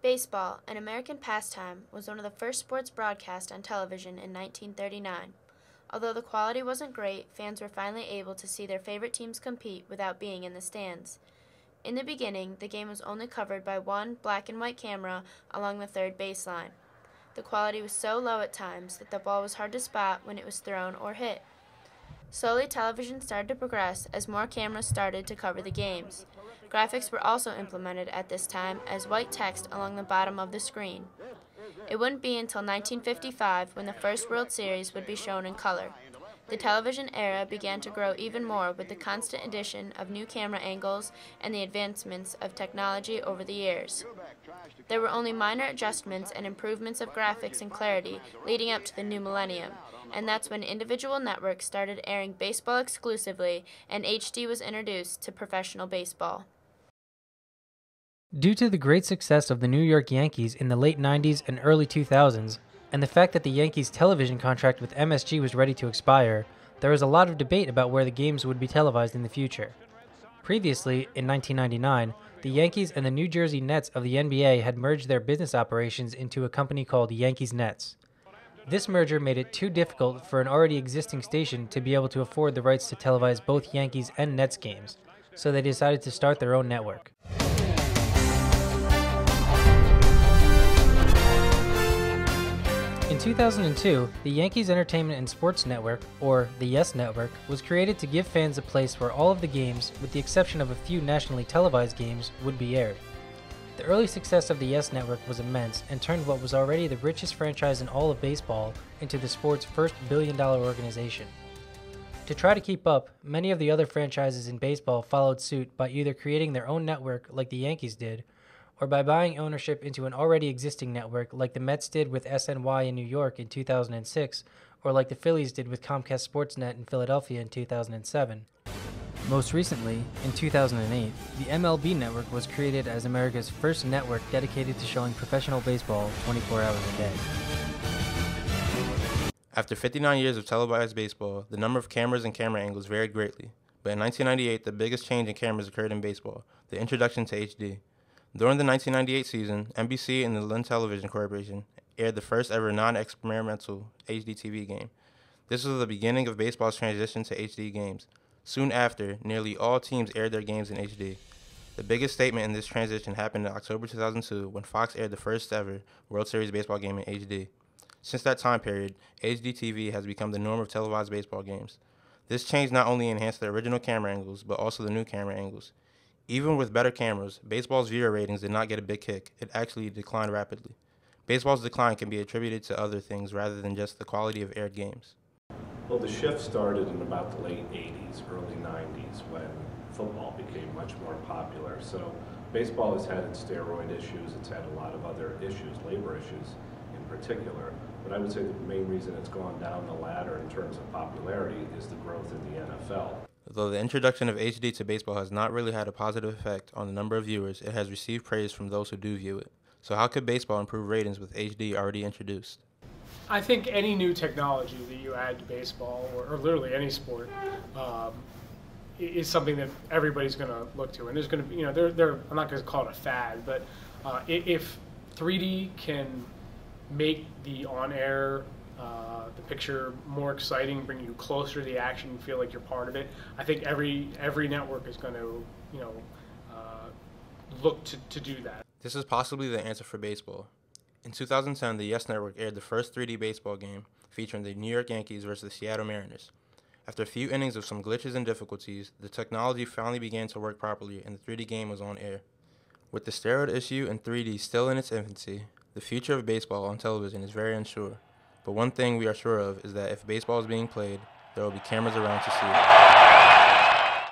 Baseball, an American pastime, was one of the first sports broadcast on television in 1939. Although the quality wasn't great, fans were finally able to see their favorite teams compete without being in the stands. In the beginning, the game was only covered by one black and white camera along the third baseline. The quality was so low at times that the ball was hard to spot when it was thrown or hit. Slowly, television started to progress as more cameras started to cover the games. Graphics were also implemented at this time as white text along the bottom of the screen. It wouldn't be until 1955 when the first World Series would be shown in color. The television era began to grow even more with the constant addition of new camera angles and the advancements of technology over the years. There were only minor adjustments and improvements of graphics and clarity leading up to the new millennium, and that's when individual networks started airing baseball exclusively and HD was introduced to professional baseball. Due to the great success of the New York Yankees in the late 90s and early 2000s, and the fact that the Yankees' television contract with MSG was ready to expire, there was a lot of debate about where the games would be televised in the future. Previously, in 1999, the Yankees and the New Jersey Nets of the NBA had merged their business operations into a company called Yankees Nets. This merger made it too difficult for an already existing station to be able to afford the rights to televise both Yankees and Nets games, so they decided to start their own network. In 2002, the Yankees Entertainment and Sports Network, or the YES Network, was created to give fans a place where all of the games, with the exception of a few nationally televised games, would be aired. The early success of the YES Network was immense and turned what was already the richest franchise in all of baseball into the sport's first billion-dollar organization. To try to keep up, many of the other franchises in baseball followed suit by either creating their own network like the Yankees did, or by buying ownership into an already existing network like the Mets did with SNY in New York in 2006, or like the Phillies did with Comcast Sportsnet in Philadelphia in 2007. Most recently, in 2008, the MLB Network was created as America's first network dedicated to showing professional baseball 24 hours a day. After 59 years of televised baseball, the number of cameras and camera angles varied greatly, but in 1998, the biggest change in cameras occurred in baseball, the introduction to HD. During the 1998 season, NBC and the Lynn Television Corporation aired the first ever non-experimental HD TV game. This was the beginning of baseball's transition to HD games. Soon after, nearly all teams aired their games in HD. The biggest statement in this transition happened in October 2002 when Fox aired the first ever World Series baseball game in HD. Since that time period, HD TV has become the norm of televised baseball games. This change not only enhanced the original camera angles, but also the new camera angles. Even with better cameras, baseball's viewer ratings did not get a big kick. It actually declined rapidly. Baseball's decline can be attributed to other things rather than just the quality of aired games. Well, the shift started in about the late 80s, early 90s, when football became much more popular. So baseball has had its steroid issues, it's had a lot of other issues, labor issues in particular. But I would say the main reason it's gone down the ladder in terms of popularity is the growth in the NFL. Though the introduction of HD to baseball has not really had a positive effect on the number of viewers, it has received praise from those who do view it. So how could baseball improve ratings with HD already introduced? I think any new technology that you add to baseball, or literally any sport, is something that everybody's going to look to. And there's going to be, I'm not going to call it a fad, but if 3D can make the on-air the picture more exciting, bring you closer to the action, and feel like you're part of it, I think every network is going to, look to do that. This is possibly the answer for baseball. In 2010, the YES Network aired the first 3D baseball game featuring the New York Yankees versus the Seattle Mariners. After a few innings of some glitches and difficulties, the technology finally began to work properly and the 3D game was on air. With the steroid issue and 3D still in its infancy, the future of baseball on television is very unsure. But one thing we are sure of is that if baseball is being played, there will be cameras around to see it.